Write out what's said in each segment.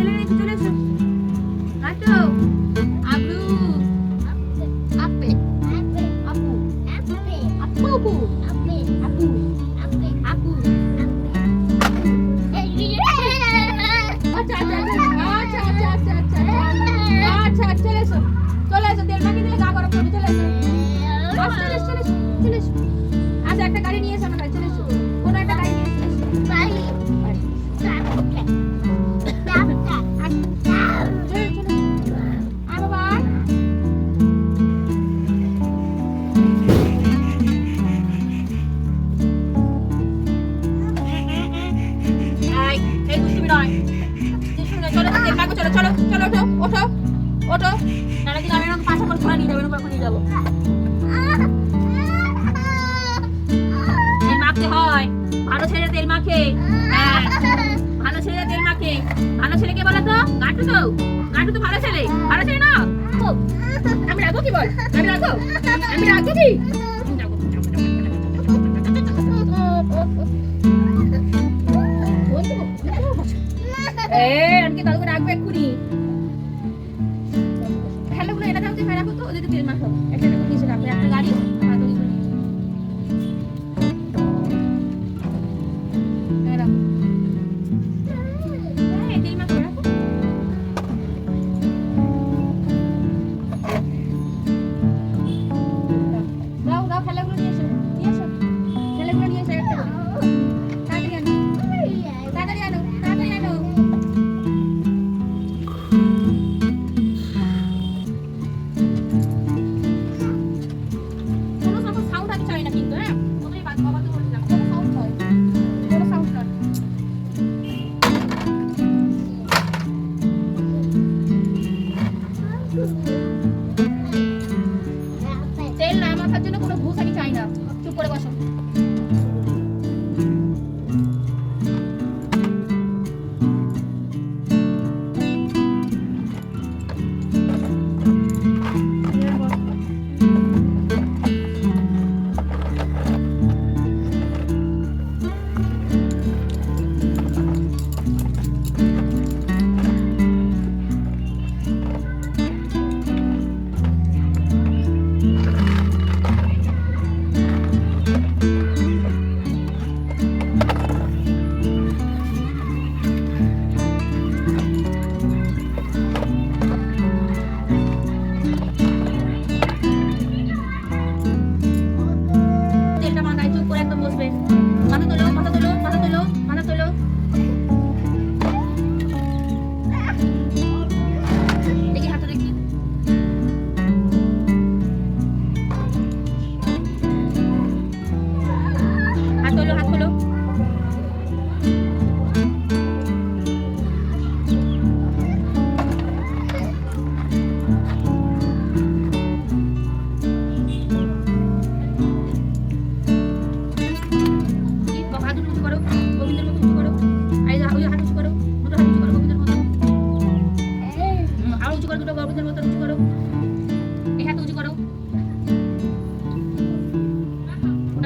তেলে রেখে চলে এসো। কাটো আবু আপে আপু আপু আপু আপু আপু। আচ্ছা আচ্ছা আচ্ছা আচ্ছা আচ্ছা আচ্ছা আচ্ছা চলে এসো চলে এসো। তেল মাখিয়ে দিলে গা গরম করবে। চলে এসো চলে এসো চলে এসো চলে এসো। আচ্ছা একটা গাড়ি নিয়ে এসো আমার কাছে। চলে এসো কোনো একটা গাড়ি নিয়ে এসো। ভালো ছেলে তেল মাখে। হ্যাঁ ভালো ছেলে তেল মাখে। ভালো ছেলে কে বলো তো? গাটু তো গাটু তো ভালো ছেলে। ভালো ছেলে না আমি রাখবো কি বল? আমি রাখবো কি? আমি দাদুকে রাখবো এক্ষুনি। খেলাগুলো এনে দাও। রাখো তো ওদের তেল মাখো। একটা নিচে রাখো একটা গাড়ি। তেল না মাখার জন্য কোনো ঘুষ আমি চাই না। চুপ করে বসো।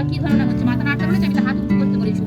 কি ধরনের হচ্ছে মাথা নাড়তে বলেছে আমি হাত উঁচু করতে বলেছি।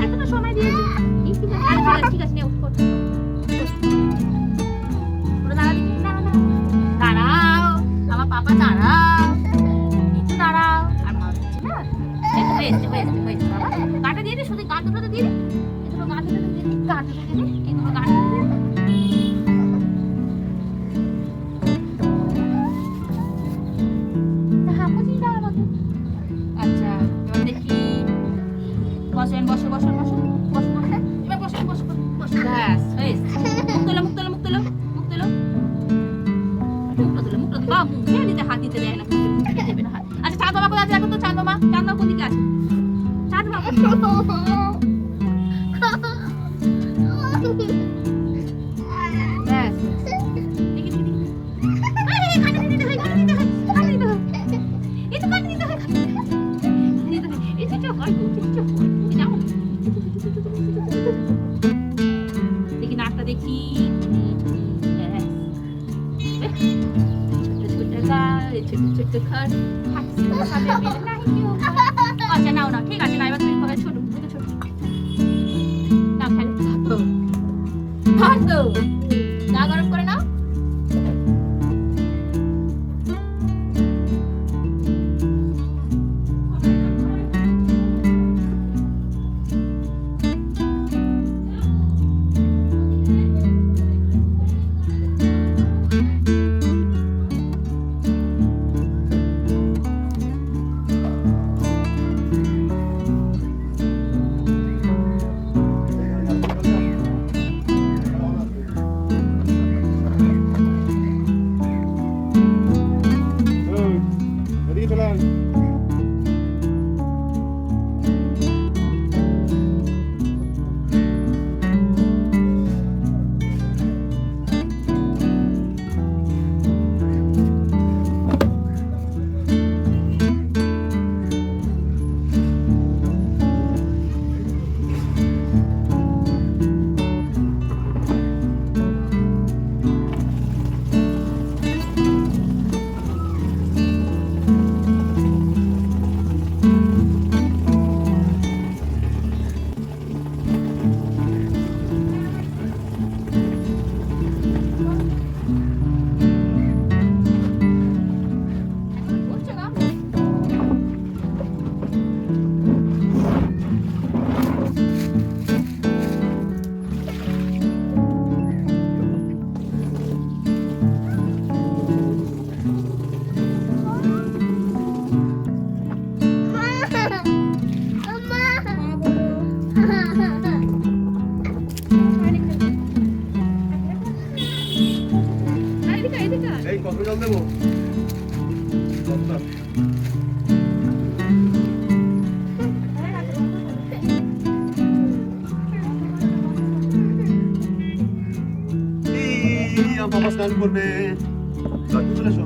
এতটা সময় দিয়েছি। ঠিক আছে নে উঠ কর। দাঁড়াও আমার পাপা, দাঁড়াও একটু দাঁড়াও। আর মা হচ্ছে না, হয়েছে বাবা। গাঁটা দিয়ে দে, শুধু গাঁ দুটো দিয়ে দে, এই দুটো গাঁ দুটো দিয়ে দে, গাঁ দুটো দিয়ে দে, এই দুটো গাঁ দুটো দিয়ে দে। আচ্ছা এবার দেখি, বসেন বসো বসো বসো বসো বসো, এবার বসো বসো বসো, ব্যাস হয়েছে। মুখ তোলো মুখ তোলো মুখ তোলো মুখ তোলো মুখটা তোলো মুখটা তোলো। মুখে দিতে হাত দিতে দেয় না, মুখে দেবে না হাত। আচ্ছা চাঁদ মামা কোথায় আছে দেখো তো, চাঁদ মামা কোন দিকে আছে? চাঁদ মামা ব্যাস দেখি দেখি দেখি। কানে দিতে হয়, কানে দিতে হয়, কানে দিতে হয়, এই তো কানে দিতে হয়, এই যে চোখ হয়, চোখ যাও দেখি নাকটা দেখি। ছোট খাট আচ্ছা নাও না, ঠিক আছে না, এবার তুমি হবে ছোট ছোট না খেলে ভালো না, গরম করে নাও। জল দেবো বাবা স্নান করবে চলে এসো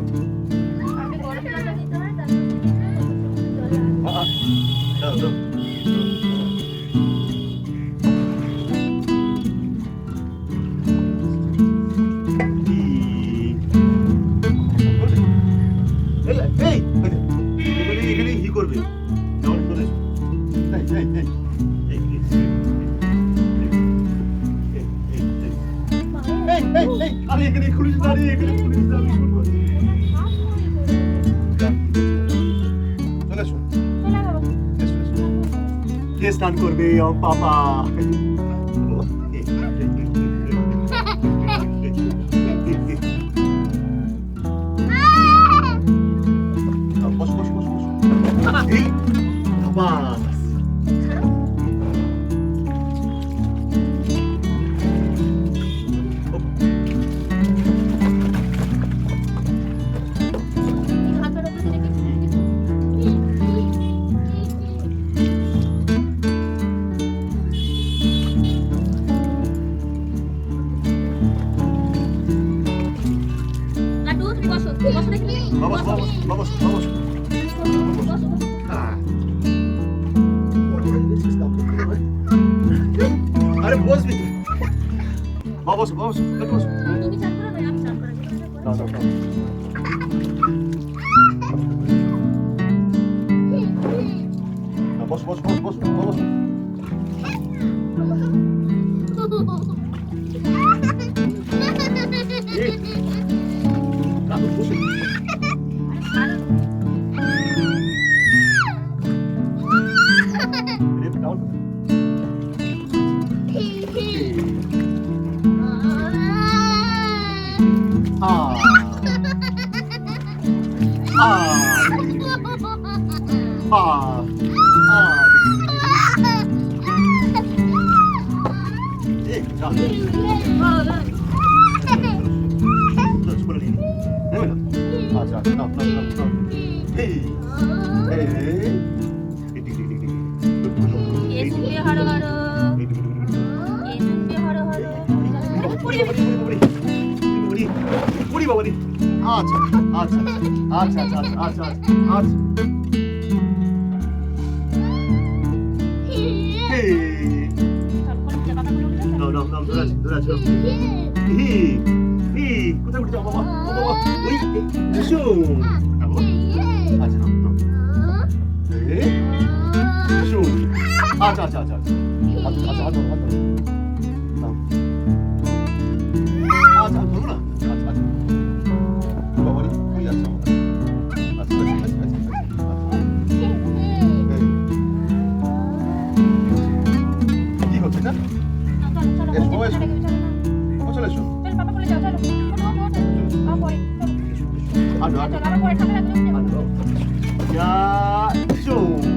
আমি এখানে খুলিস দাঁড়িয়ে এখানে খুলিস দাঁড়িয়ে চলে এসো কে স্নান করবে পাপা বসো বসো বসো বসো এই বাবা আরে বসবি বাবা বসো বসো বসো তুমি চান করে আমি চান করে দাও দাও দাও বসো বসো বসো বসো বসো এই কাকু বসে রে ডাউন আ আ আ এই যা আচ্ছা না না না এই এই 예수님 하러 가러. 예수님 하러 가러. 우리 머리 아차 아차 아차 아차 아차 헤이 너너 놀아줘 히 꼬다리 우리 엄마 우리 슝 하고 아차 에이 슝 아차 아차 아차 아차 아차 아차 돌구나 아차 아차 머리 우리 아차 아차 아차 이거 되나? 어쩌랬어? 야, 좀.